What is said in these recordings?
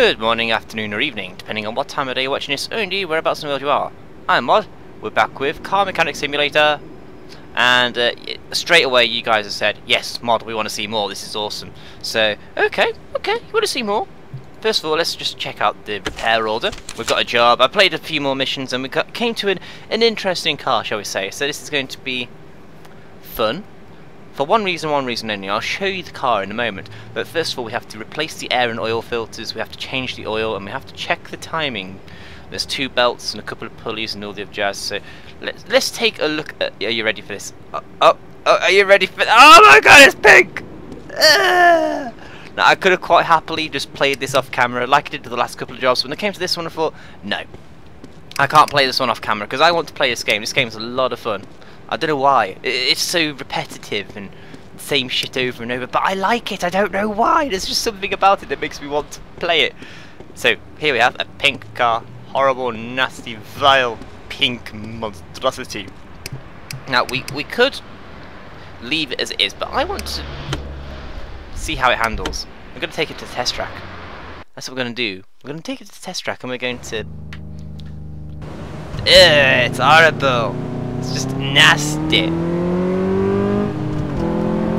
Good morning, afternoon or evening, depending on what time of day you're watching this, or indeed whereabouts in the world you are. I'm MoD, we're back with Car Mechanic Simulator, and straight away you guys have said, yes MoD, we want to see more, this is awesome. So, okay, you want to see more? First of all, let's just check out the repair order. We've got a job, I played a few more missions, and we came to an interesting car, shall we say. So this is going to be fun. For one reason only. I'll show you the car in a moment. But first of all, we have to replace the air and oil filters, we have to change the oil, and we have to check the timing. There's two belts and a couple of pulleys and all the other jazz. So let's take a look at... Are you ready for this? Are you ready for... Oh my god, it's pink! Now, I could have quite happily just played this off camera like I did with the last couple of jobs. When it came to this one, I thought, no. I can't play this one off camera because I want to play this game. This game's a lot of fun. I don't know why. It's so repetitive and same shit over and over, but I like it. I don't know why. There's just something about it that makes me want to play it. So here we have a pink car, horrible, nasty, vile, pink monstrosity. Now we could leave it as it is, but I want to see how it handles. We're going to take it to the test track. That's what we're going to do. We're going to take it to the test track, and we're going to. It's horrible. It's just nasty. I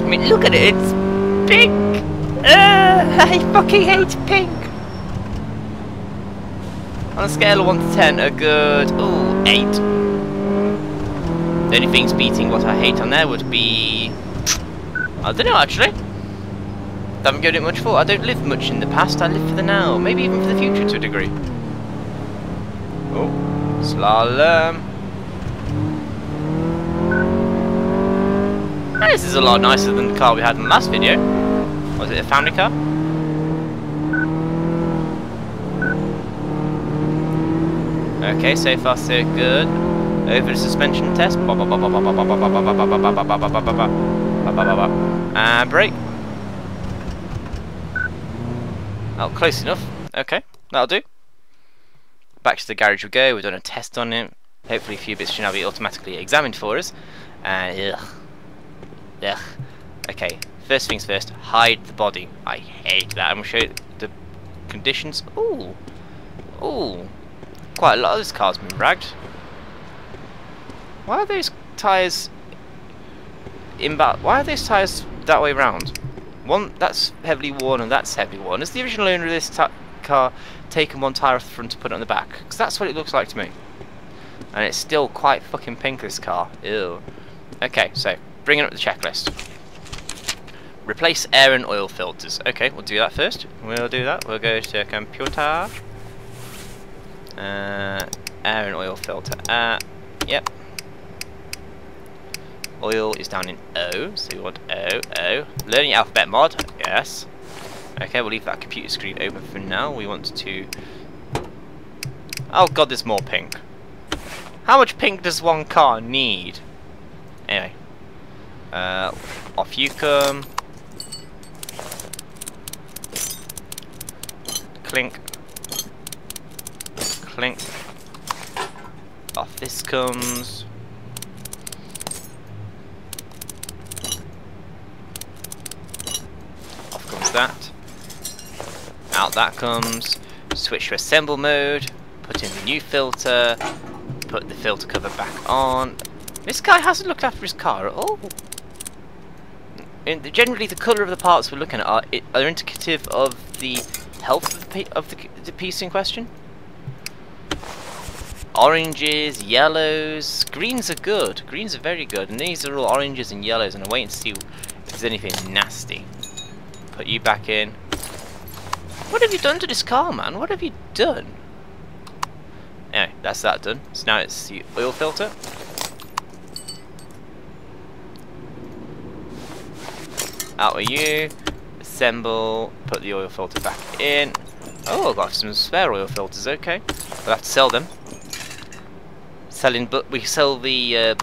mean, look at it, it's pink! I fucking hate pink! On a scale of 1 to 10, a good, 8. The only things beating what I hate on there would be... I don't know, actually. I haven't given it much thought. I don't live much in the past, I live for the now. Maybe even for the future to a degree. Oh, slalom. This is a lot nicer than the car we had in the last video. Was it a family car? Okay, so far so good. Over the suspension test. And brake. Oh, close enough. Okay, that'll do. Back to the garage we go. We've done a test on it. Hopefully a few bits should now be automatically examined for us. And ugh. Okay, first things first, hide the body. I hate that. I'm going to show you the conditions. Ooh. Quite a lot of this car's been ragged. Why are those tyres why are those tyres that way round? One that's heavily worn and that's heavily worn. Has the original owner of this car taken one tyre off the front to put it on the back? Because that's what it looks like to me. And it's still quite fucking pink, this car. Ew. Okay, so bringing up the checklist. Replace air and oil filters. Okay, we'll do that first. We'll do that. We'll go to computer. Air and oil filter. Yep. Oil is down in O, so we want O. Learning alphabet mod. Yes. Okay, we'll leave that computer screen open for now. We want to... Oh god, there's more pink. How much pink does one car need? Anyway. Off you come. Clink. Clink. Off this comes. Off comes that. Out that comes. Switch to assemble mode. Put in the new filter. Put the filter cover back on. This guy hasn't looked after his car at all. Generally, the colour of the parts we're looking at are indicative of the health of the piece in question. Oranges, yellows, greens are good. Greens are very good, and these are all oranges and yellows. And I'm waiting to see if there's anything nasty. Put you back in. What have you done to this car, man? What have you done? Anyway, that's that done. So now it's the oil filter. Out with you, assemble, put the oil filter back in. Oh, I've got some spare oil filters, okay. We'll have to sell them. We sell the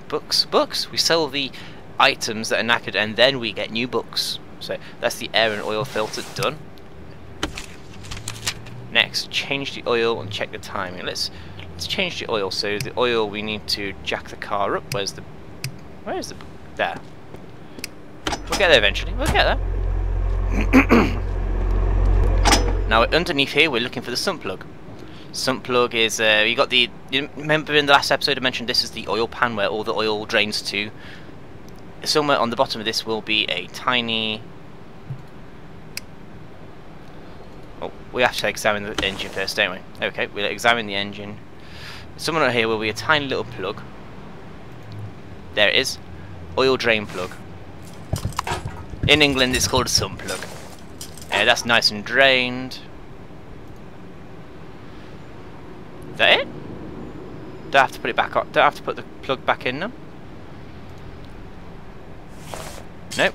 books? We sell the items that are knackered and then we get new books. So that's the air and oil filter done. Next, change the oil and check the timing. Let's change the oil. So the oil, we need to jack the car up. Where is the... There. We'll get there eventually. We'll get there. Now underneath here we're looking for the sump plug. Sump plug is, you remember in the last episode I mentioned this is the oil pan where all the oil drains to. Somewhere on the bottom of this will be a tiny... Oh, we have to examine the engine first, don't we? Okay, we'll examine the engine. Somewhere here will be a tiny little plug. There it is. Oil drain plug. In England it's called a sump plug. That's nice and drained. Is that it? Do I have to put it back on? Do I have to put the plug back in now? Nope.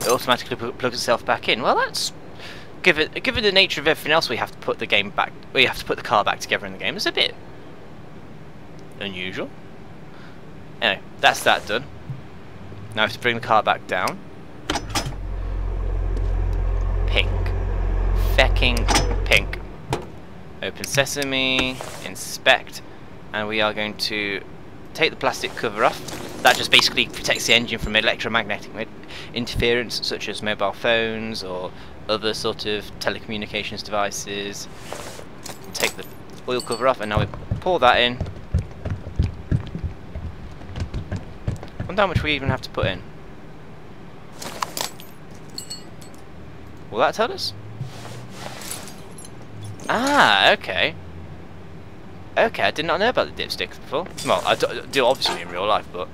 It automatically plugs itself back in. Well, that's given the nature of everything else we have to put the game back. We have to put the car back together in the game. It's a bit unusual. Anyway, that's that done. Now I have to bring the car back down. Pink. Fecking pink. Open sesame, inspect, and we are going to take the plastic cover off. That just basically protects the engine from electromagnetic interference such as mobile phones or other sort of telecommunications devices. Take the oil cover off and now we pour that in. I wonder how much we even have to put in. Will that tell us? Ah, okay. Okay, I did not know about the dipsticks before. Well, I do obviously in real life, but...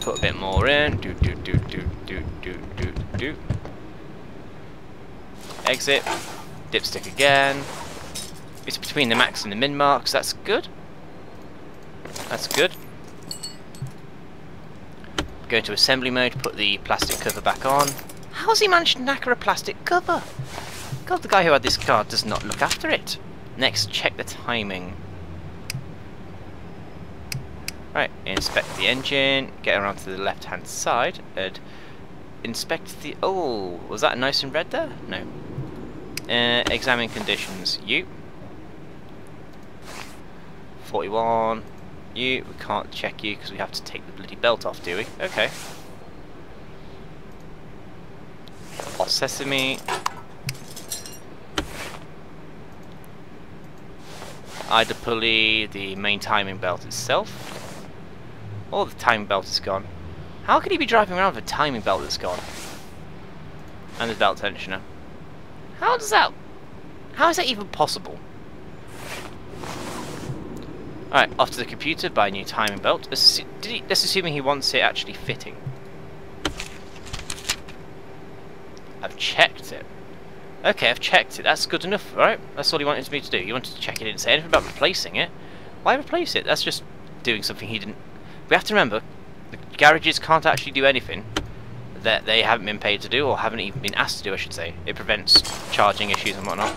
Put a bit more in. Do. Exit. Dipstick again. It's between the max and the min marks. That's good. That's good. Go into assembly mode. Put the plastic cover back on. How's he managed to knacker a plastic cover? God, the guy who had this car does not look after it. Next, check the timing. Right, inspect the engine, get around to the left-hand side, and inspect the... Oh, was that nice and red there? No. Examine conditions. You. 41. You. We can't check you because we have to take the bloody belt off, do we? Okay. Off sesame. Either pulley, the main timing belt itself. Or the timing belt is gone. How could he be driving around with a timing belt that's gone? And the belt tensioner. How is that even possible? Alright, off to the computer, buy a new timing belt. Let's assuming he wants it actually fitting. I've checked it. Okay, I've checked it. That's good enough, right? That's all he wanted me to do. He wanted to check it. He didn't say anything about replacing it. Why replace it? That's just doing something he didn't... We have to remember, the garages can't actually do anything that they haven't been paid to do, or haven't even been asked to do, I should say. It prevents charging issues and whatnot.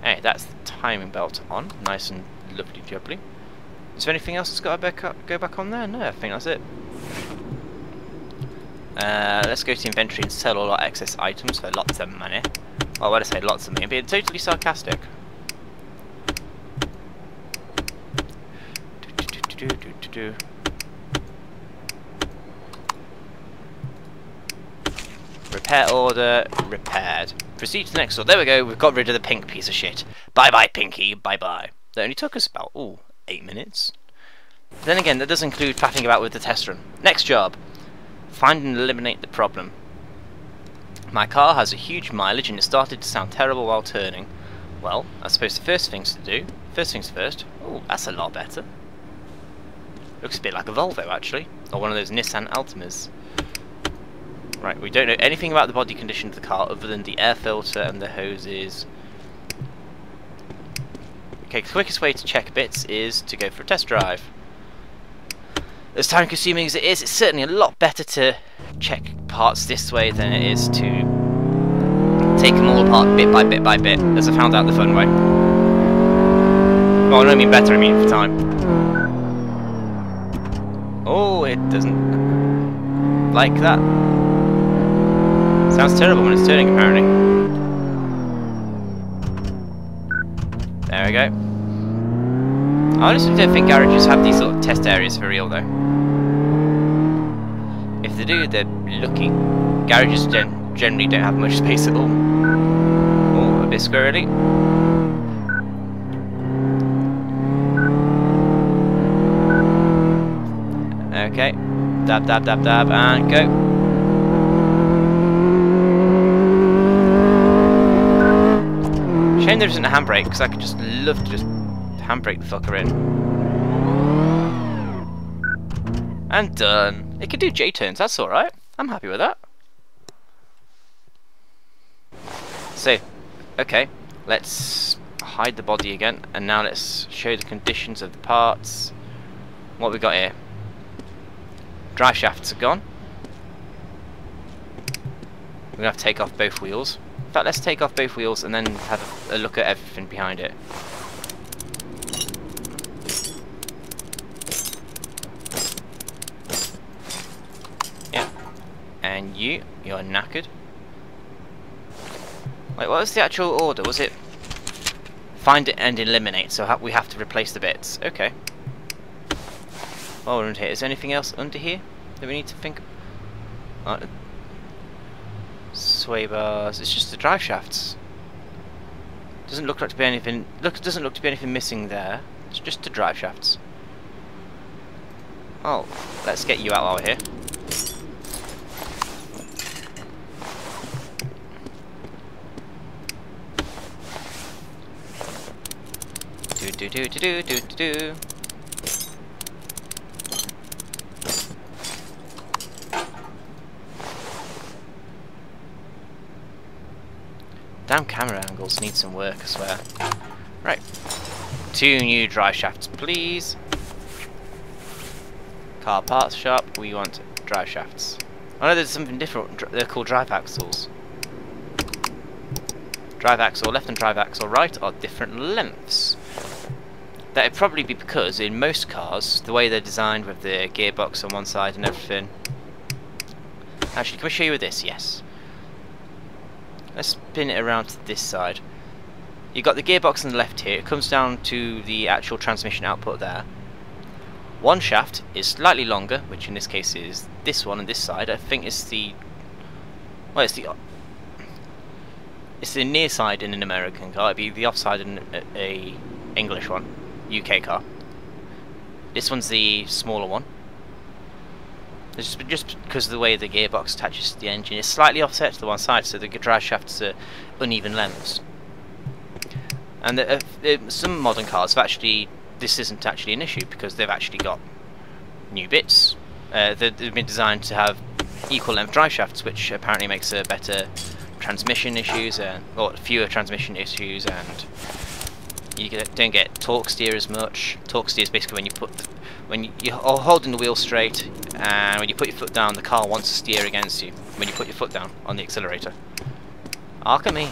Hey, that's the timing belt on. Nice and lovely jubbly. Is there anything else that's got to go back on there? No, I think that's it. Let's go to inventory and sell all our excess items for lots of money. Well, when I say lots of money, I'm being totally sarcastic. Repair order, repaired. Proceed to the next store. There we go, we've got rid of the pink piece of shit. Bye bye, Pinky, bye bye. That only took us about, 8 minutes. Then again, that does include faffing about with the test run. Next job. Find and eliminate the problem. My car has a huge mileage and it started to sound terrible while turning. Well, I suppose the first things first. Oh, that's a lot better. Looks a bit like a Volvo actually, or one of those Nissan Altimas. Right, we don't know anything about the body condition of the car other than the air filter and the hoses. Okay, the quickest way to check bits is to go for a test drive. As time consuming as it is, it's certainly a lot better to check parts this way than it is to take them all apart bit by bit by bit, as I found out the fun way. Well, I don't mean better, I mean for time. Oh, it doesn't like that. Sounds terrible when it's turning, apparently. There we go. I honestly don't think garages have these sort of test areas for real, though. If they do, they're lucky. Garages generally don't have much space at all. Oh, a bit squirrely. Okay. Dab, dab, dab, dab, and go. Shame there isn't a handbrake, because I could just love to just handbrake the fucker in. And done. It can do J-turns, that's alright. I'm happy with that. So, okay, let's hide the body again, and now let's show the conditions of the parts. What we got here? Drive shafts are gone. We're gonna have to take off both wheels. In fact, let's take off both wheels and then have a look at everything behind it. Yeah. And you're knackered. Wait, what was the actual order? Was it find it and eliminate? So we have to replace the bits. Okay. While we're under here, is there anything else under here that we need to think? Sway bars. It's just the drive shafts. Doesn't look like to be anything. Doesn't look to be anything missing there. It's just the drive shafts. Oh, let's get you out while we're here. Do. Damn camera angles need some work, I swear. Right. 2 new drive shafts, please. Car parts shop, we want drive shafts. I know there's something different. They're called drive axles. Drive axle left and drive axle right are different lengths. That would probably be because in most cars, the way they're designed with the gearbox on one side and everything. Actually, can we show you with this? Yes. Let's spin it around to this side. You've got the gearbox on the left here. It comes down to the actual transmission output there. One shaft is slightly longer, which in this case is this one on this side. I think it's the... well, it's the near side in an American car. It'd be the off side in a English one. UK car. This one's the smaller one. It's just because of the way the gearbox attaches to the engine, it's slightly offset to the one side, so the drive shafts are uneven lengths. And some modern cars have actually, this isn't actually an issue because they've actually got new bits. They've been designed to have equal length drive shafts, which apparently makes a better transmission issues, or fewer transmission issues, and you don't get torque steer as much. Torque steer is basically when you're holding the wheel straight, and when you put your foot down, the car wants to steer against you when you put your foot down on the accelerator. Arc at me.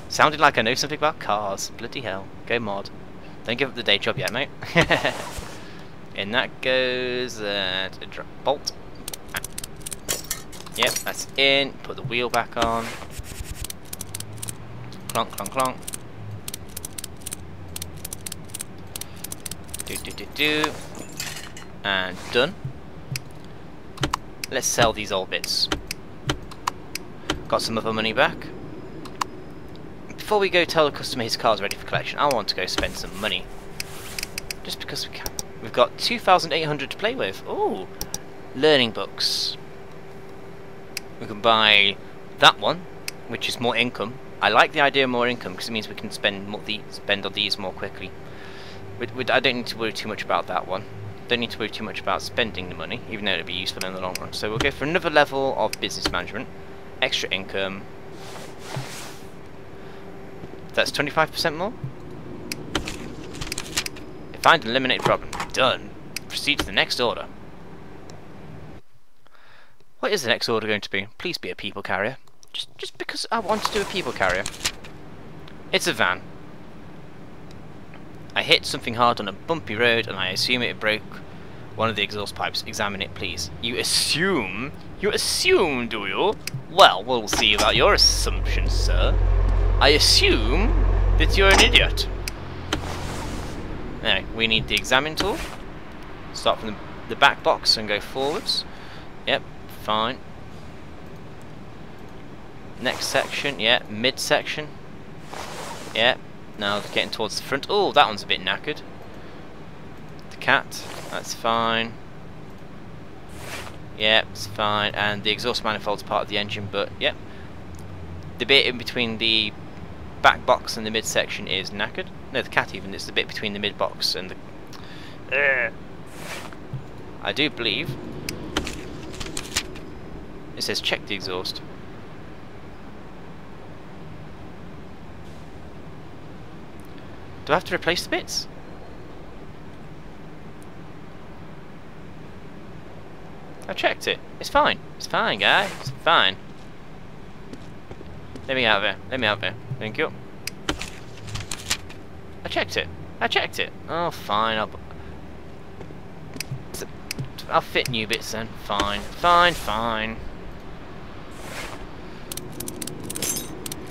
Sounded like I know something about cars. Bloody hell. Go mod. Don't give up the day job yet, mate. And that goes a bolt. Yep, that's in. Put the wheel back on. Clonk, clonk, clonk. Do. And done. Let's sell these old bits. Got some of our money back. Before we go tell the customer his car's ready for collection, I want to go spend some money. Just because we can. We've got 2,800 to play with. Ooh, learning books. We can buy that one, which is more income. I like the idea of more income because it means we can spend on these more quickly. I don't need to worry too much about that one. Don't need to worry too much about spending the money, even though it'll be useful in the long run. So we'll go for another level of business management. Extra income. That's 25% more. Find and eliminate problem. Done. Proceed to the next order. What is the next order going to be? Please be a people carrier. Just because I want to do a people carrier. It's a van. I hit something hard on a bumpy road and I assume it broke one of the exhaust pipes. Examine it, please. You assume? You assume, do you? Well, we'll see about your assumptions, sir. I assume that you're an idiot. Now, we need the examine tool. Start from the back box and go forwards. Yep, fine. Next section, yeah, mid section. Yeah, now getting towards the front. Oh, that one's a bit knackered. The cat, that's fine. Yeah, it's fine. And the exhaust manifold's part of the engine, but yeah. The bit in between the back box and the mid section is knackered. No, the cat even, it's the bit between the mid box and the... I do believe it says check the exhaust. Do I have to replace the bits? I checked it. It's fine. It's fine, guys. It's fine. Let me out of here. Let me out of here. Thank you. I checked it. I checked it. Oh, fine. I'll fit new bits then. Fine. Fine, fine.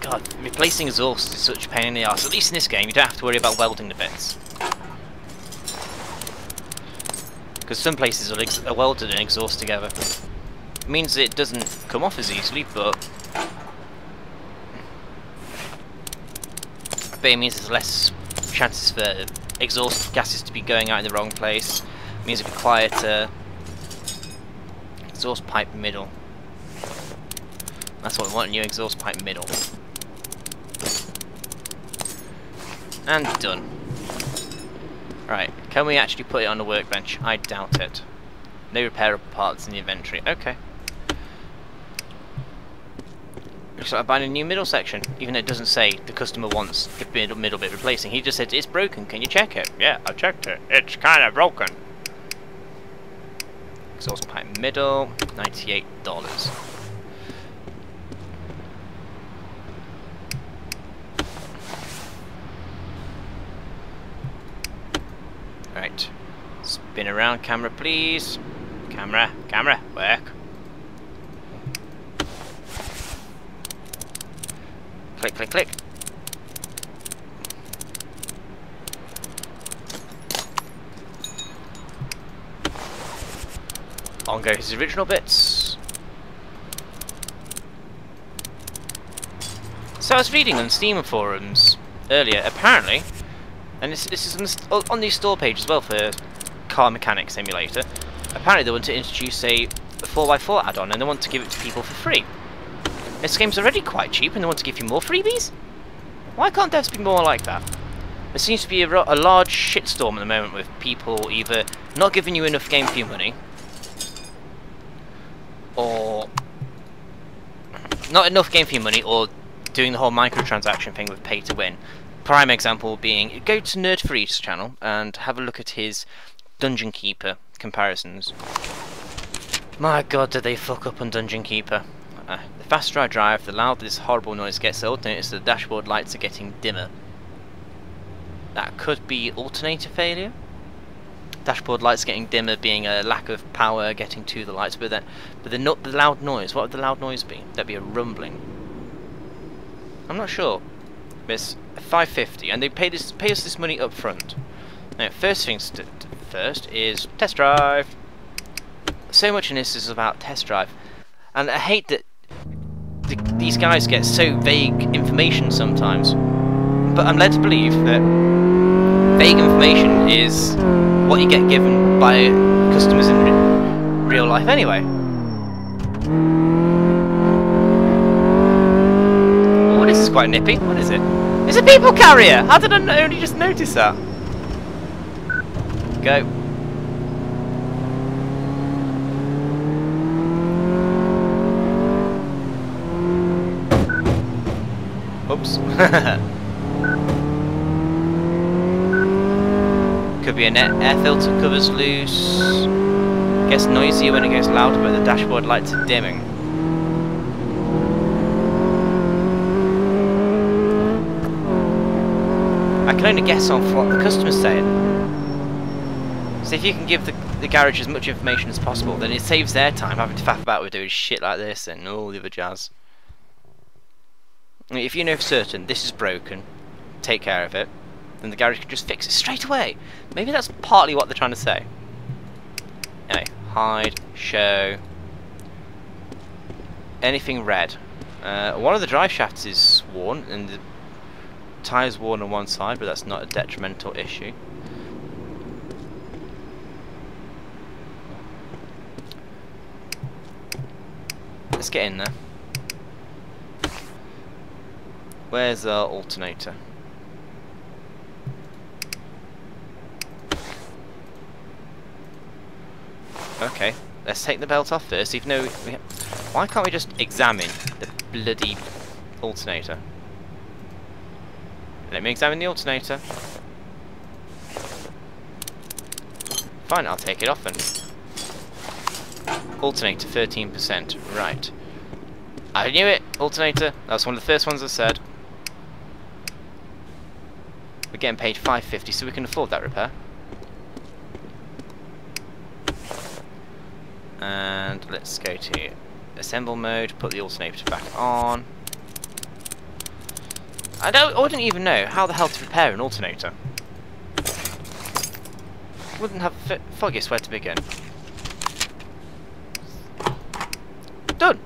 God, replacing exhaust is such a pain in the arse. At least in this game, you don't have to worry about welding the bits. Because some places are welded and exhaust together. It means that it doesn't come off as easily, but it means there's less chances for exhaust gases to be going out in the wrong place. It means it'll be quieter. Exhaust pipe middle. That's what we want, a new exhaust pipe middle. And done. Right, can we actually put it on the workbench? I doubt it. No repairable parts in the inventory. Okay. Looks like I'm buying a new middle section, even though it doesn't say the customer wants the middle bit replacing. He just said, it's broken, can you check it? Yeah, I've checked it. It's kind of broken. Exhaust pipe middle, $98. Right, spin around, camera please. Camera, work. Click, click, click. On go his original bits. So I was reading on Steam forums earlier, apparently, and this is on the store page as well for Car Mechanic Simulator. Apparently they want to introduce a 4x4 add-on and they want to give it to people for free. This game's already quite cheap and they want to give you more freebies? Why can't devs be more like that? There seems to be a large shitstorm at the moment with people either not giving you enough game for your money, or not enough game for your money, or doing the whole microtransaction thing with pay to win. Prime example being, go to Nerd Free's channel and have a look at his Dungeon Keeper comparisons. My god, did they fuck up on Dungeon Keeper. The faster I drive, the louder this horrible noise gets. I notice the dashboard lights are getting dimmer. That could be alternator failure. Dashboard lights getting dimmer being a lack of power getting to the lights, but not the loud noise. What would the loud noise be? That'd be a rumbling. I'm not sure. It's $5.50, and they pay us this money up front. Now, first things first is test drive. So much in this is about test drive, and I hate that these guys get so vague information sometimes. But I'm led to believe that vague information is what you get given by customers in real life anyway. Oh, this is quite nippy. What is it? It's a people carrier! How did I only just notice that? Go. Oops. Could be a net air filter covers loose. Gets noisier when it gets louder, but the dashboard lights are dimming. I can only guess on what the customer's saying. So if you can give the garage as much information as possible, then it saves their time having to faff about with doing shit like this and all the other jazz. I mean, if you know for certain this is broken, take care of it, then the garage can just fix it straight away. Maybe that's partly what they're trying to say. Anyway, hide, show, anything red. One of the drive shafts is worn, and the tyre's worn on one side, but that's not a detrimental issue. Let's get in there. Where's our alternator? Okay, let's take the belt off first, even though why can't we just examine the bloody alternator? Let me examine the alternator. Fine, I'll take it off then. Alternator, 13%. Right. I knew it! Alternator. That was one of the first ones I said. We're getting paid $5.50, so we can afford that repair. And let's go to assemble mode, put the alternator back on. I wouldn't even know how the hell to repair an alternator. Wouldn't have foggiest where to begin. Done!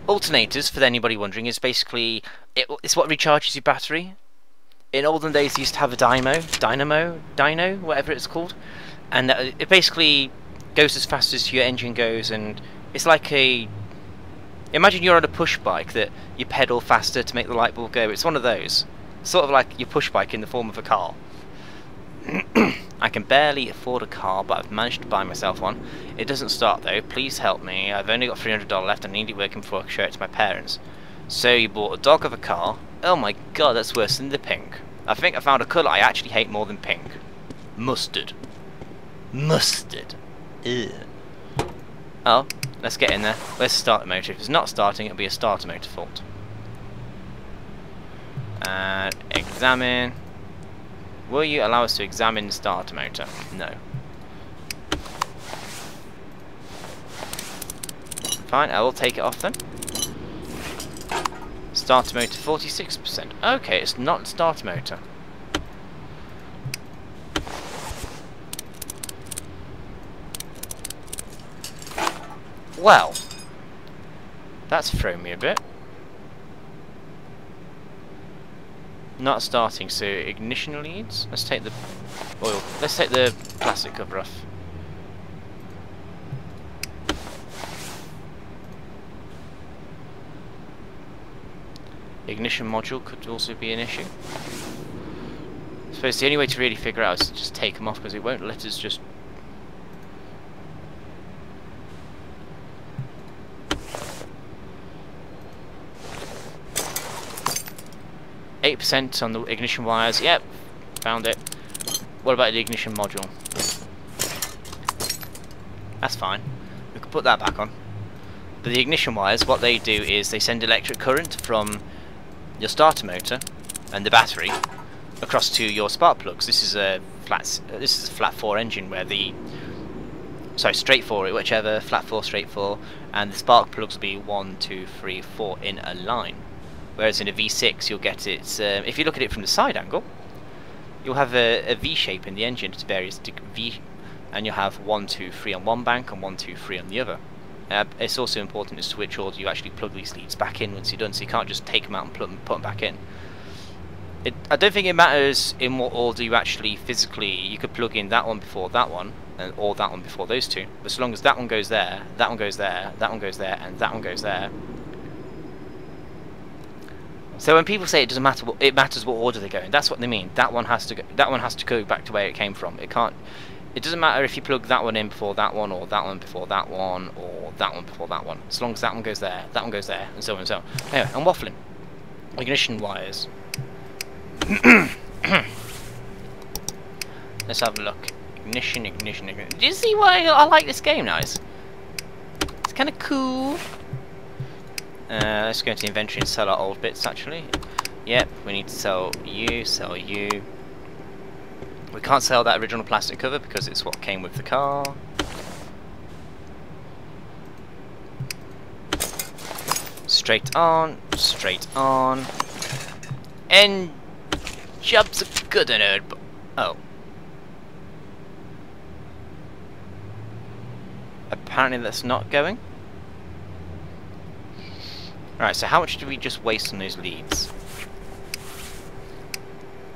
Alternators, for anybody wondering, is basically it's what recharges your battery. In olden days, they used to have a dyno, whatever it's called, and it basically goes as fast as your engine goes, and it's like imagine you're on a push bike that you pedal faster to make the light bulb go. It's one of those, sort of like your push bike in the form of a car. I can barely afford a car, but I've managed to buy myself one. It doesn't start though. Please help me. I've only got $300 left. I need it working before I show it to my parents. So you bought a dog of a car. Oh my god, that's worse than the pink. I think I found a colour I actually hate more than pink. Mustard. Mustard. Ew. Oh, let's get in there. Where's the starter motor? If it's not starting, it'll be a starter motor fault. And examine. Will you allow us to examine the starter motor? No. Fine, I will take it off then. Starter motor 46%. Okay, it's not starter motor. Well, that's thrown me a bit. Not starting, so ignition leads. Let's take the oil. Let's take the plastic cover off. Ignition module could also be an issue. I suppose the only way to really figure out is to just take them off, because it won't let us just. 8% on the ignition wires. Yep, found it. What about the ignition module? That's fine. We can put that back on. But the ignition wires, what they do is they send electric current from your starter motor and the battery across to your spark plugs. This is a flat 4 engine where the straight 4, whichever, flat 4, straight 4, and the spark plugs will be 1, 2, 3, 4 in a line. Whereas in a V6 you'll get it, if you look at it from the side angle, you'll have a V shape in the engine to various V, and you'll have 1, 2, 3 on one bank and 1, 2, 3 on the other. It's also important as to which order you actually plug these leads back in once you're done, so you can't just take them out and put them back in. I don't think it matters in what order you actually physically. You could plug in that one before that one, or that one before those two. But so long as that one goes there, that one goes there, that one goes there, and that one goes there. So when people say it doesn't matter, it matters what order they go in. That's what they mean. That one has to go. That one has to go back to where it came from. It can't. It doesn't matter if you plug that one in before that one, or that one before that one, or that one before that one. As long as that one goes there, that one goes there, and so on and so on. Anyway, I'm waffling. Ignition wires. Let's have a look. Ignition. Do you see why I like this game now? It's kind of cool. Let's go into inventory and sell our old bits, actually. Yep, we need to sell you. We can't sell that original plastic cover because it's what came with the car. Straight on. And jobs are good and hard, but oh. Apparently that's not going. Right, so how much did we just waste on those leads?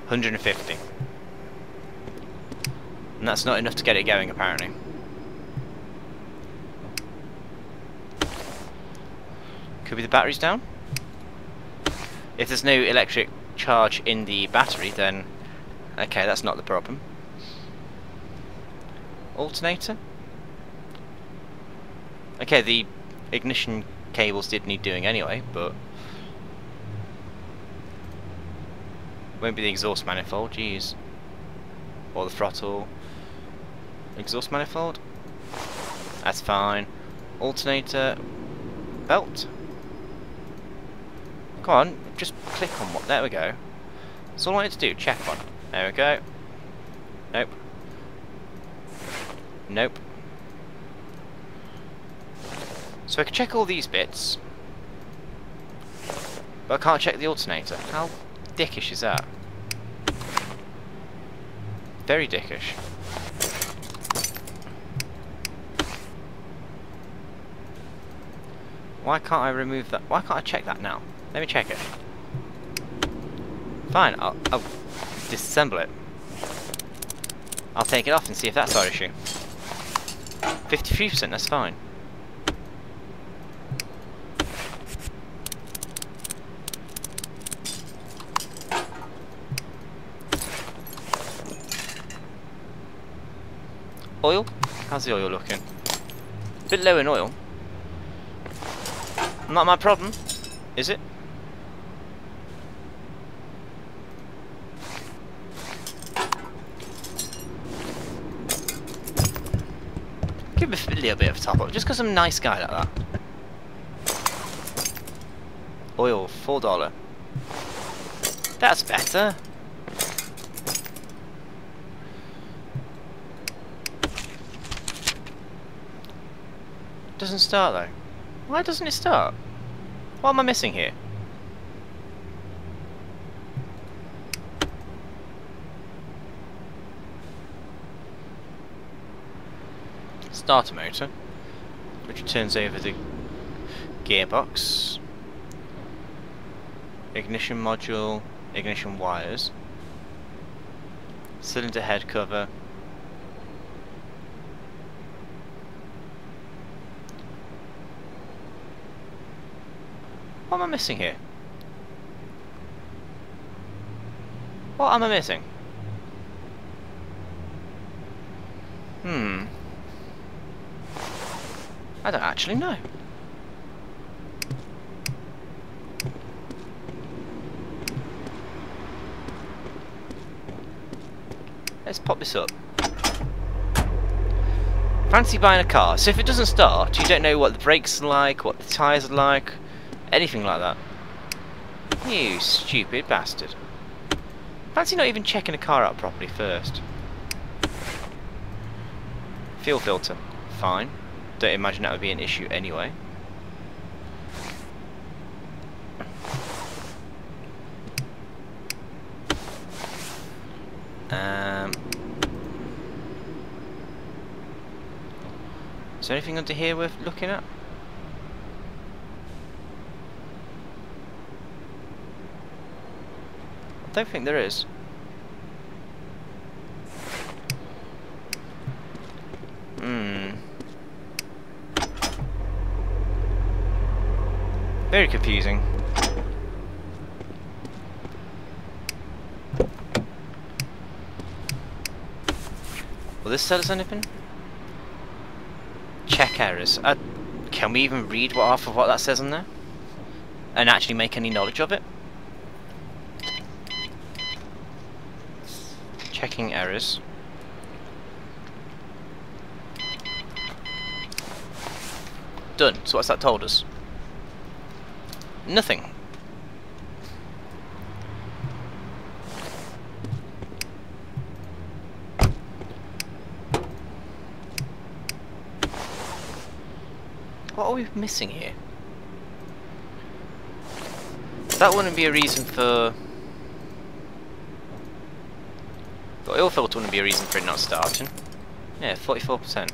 150. And that's not enough to get it going, apparently. Could be the battery's down? If there's no electric charge in the battery, then okay, that's not the problem. Alternator? Okay, the ignition cables did need doing anyway, but won't be the exhaust manifold, jeez. Or the throttle. Exhaust manifold? That's fine. Alternator belt. Come on, just click on what. There we go. That's all I wanted to do. Check one. There we go. Nope. Nope. So I can check all these bits, but I can't check the alternator. How dickish is that? Very dickish. Why can't I remove that? Why can't I check that now? Let me check it. Fine, I'll disassemble it. I'll take it off and see if that's our issue. 53%, that's fine. Oil? How's the oil looking? A bit low in oil. Not my problem, is it? Give it a little bit of a top up, just because I'm a nice guy like that. Oil, $4. That's better. Doesn't start though. Why doesn't it start? What am I missing here? Starter motor, which turns over the gearbox. Ignition module, ignition wires. Cylinder head cover. What am I missing here? What am I missing? I don't actually know. Let's pop this up. Fancy buying a car. So if it doesn't start, you don't know what the brakes are like, what the tyres are like, anything like that. You stupid bastard. Fancy not even checking a car out properly first. Fuel filter. Fine. Don't imagine that would be an issue anyway. Is there anything under here worth looking at? I don't think there is. Very confusing. Will this tell us anything? Check errors. Can we even read half of what that says on there? And actually make any knowledge of it? Checking errors. Done. So what's that told us? Nothing. What are we missing here? That wouldn't be a reason for... The oil filter wouldn't be a reason for it not starting. Yeah, 44%.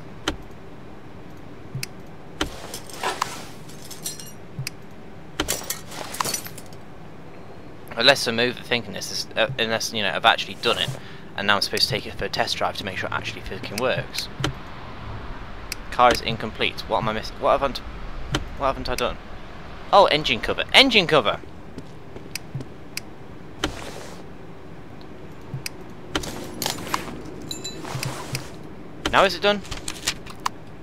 Unless I'm overthinking this, unless, you know, I've actually done it, and now I'm supposed to take it for a test drive to make sure it actually fucking works. Car is incomplete. What am I missing? What haven't I done? Oh, engine cover. Engine cover! Now is it done?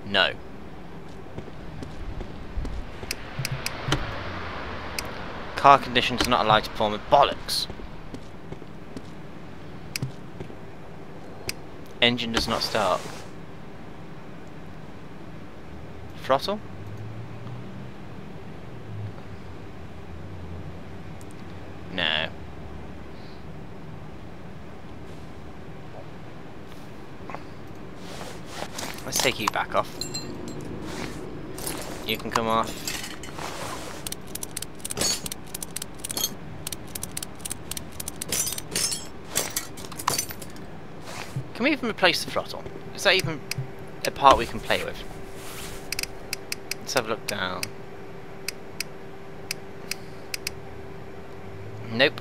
No. Car conditions not allowed to perform with bollocks. Engine does not start. Throttle? No. Let's take you back off. You can come off. Can we even replace the throttle? Is that even a part we can play with? Let's have a look down. Nope.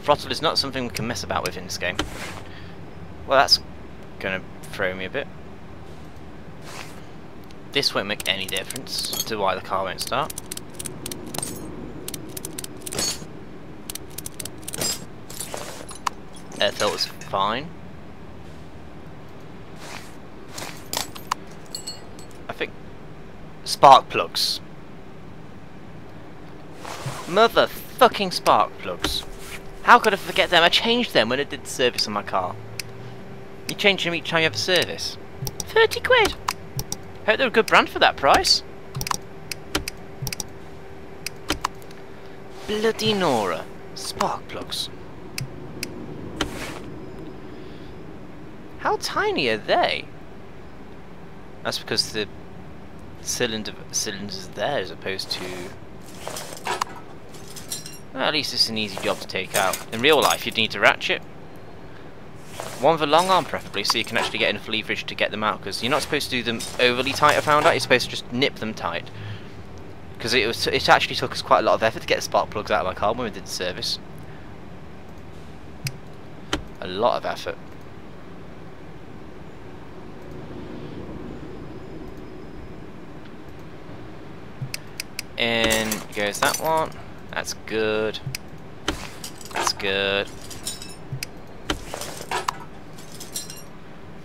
Throttle is not something we can mess about with in this game. Well, that's gonna throw me a bit. This won't make any difference to why the car won't start. Air filter's fine. I think spark plugs. Motherfucking spark plugs. How could I forget them? I changed them when I did the service on my car. You change them each time you have a service. 30 quid! Hope they're a good brand for that price. Bloody Nora. Spark plugs. How tiny are they? That's because the cylinder's there as opposed to... Well, at least it's an easy job to take out. In real life you'd need to ratchet. One with a long arm preferably, so you can actually get enough leverage to get them out, because you're not supposed to do them overly tight, I found out. You're supposed to just nip them tight. Because it actually took us quite a lot of effort to get the spark plugs out of my car when we did the service. A lot of effort. In goes that one. That's good. That's good.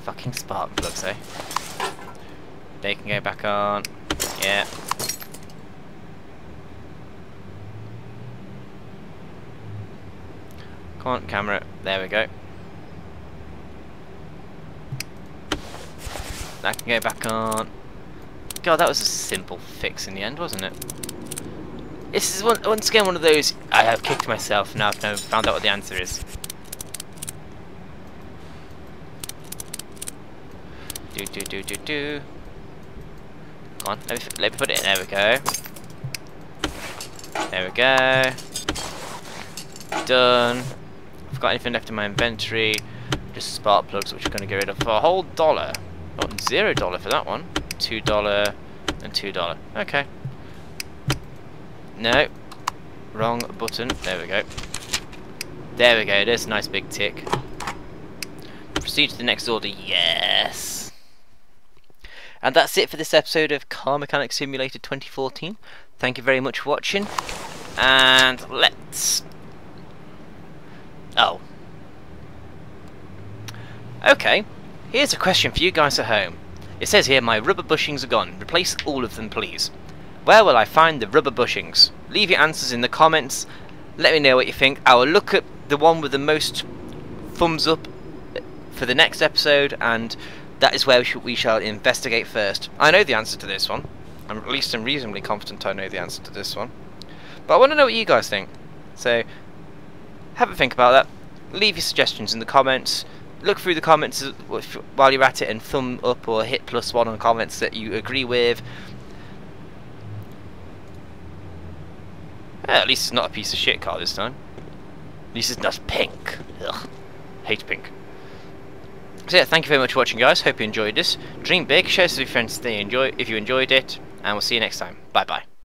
Fucking spark plugs, eh? They can go back on. Yeah. Come on, camera. There we go. That can go back on. God, that was a simple fix in the end, wasn't it? This is once again one of those I have kicked myself now I've found out what the answer is. Do. Come on, let me put it in. There we go. There we go. Done. I've got anything left in my inventory. Just spark plugs, which I'm going to get rid of for a whole $1. Oh, $0 for that one. $2 and $2. Okay. No. Wrong button. There we go. There we go. There's a nice big tick. Proceed to the next order. Yes. And that's it for this episode of Car Mechanic Simulator 2014. Thank you very much for watching. And let's... Oh. Okay. Here's a question for you guys at home. It says here, my rubber bushings are gone. Replace all of them, please. Where will I find the rubber bushings? Leave your answers in the comments. Let me know what you think. I will look at the one with the most thumbs up for the next episode, and that is where we shall investigate first. I know the answer to this one. At least I'm reasonably confident I know the answer to this one. But I want to know what you guys think. So, have a think about that. Leave your suggestions in the comments. Look through the comments while you're at it and thumb up or hit +1 on comments that you agree with. At least it's not a piece of shit car this time. At least it's not pink. Ugh. Hate pink. So yeah, thank you very much for watching, guys. Hope you enjoyed this. Dream big, share this with your friends if you enjoyed it, and we'll see you next time. Bye bye.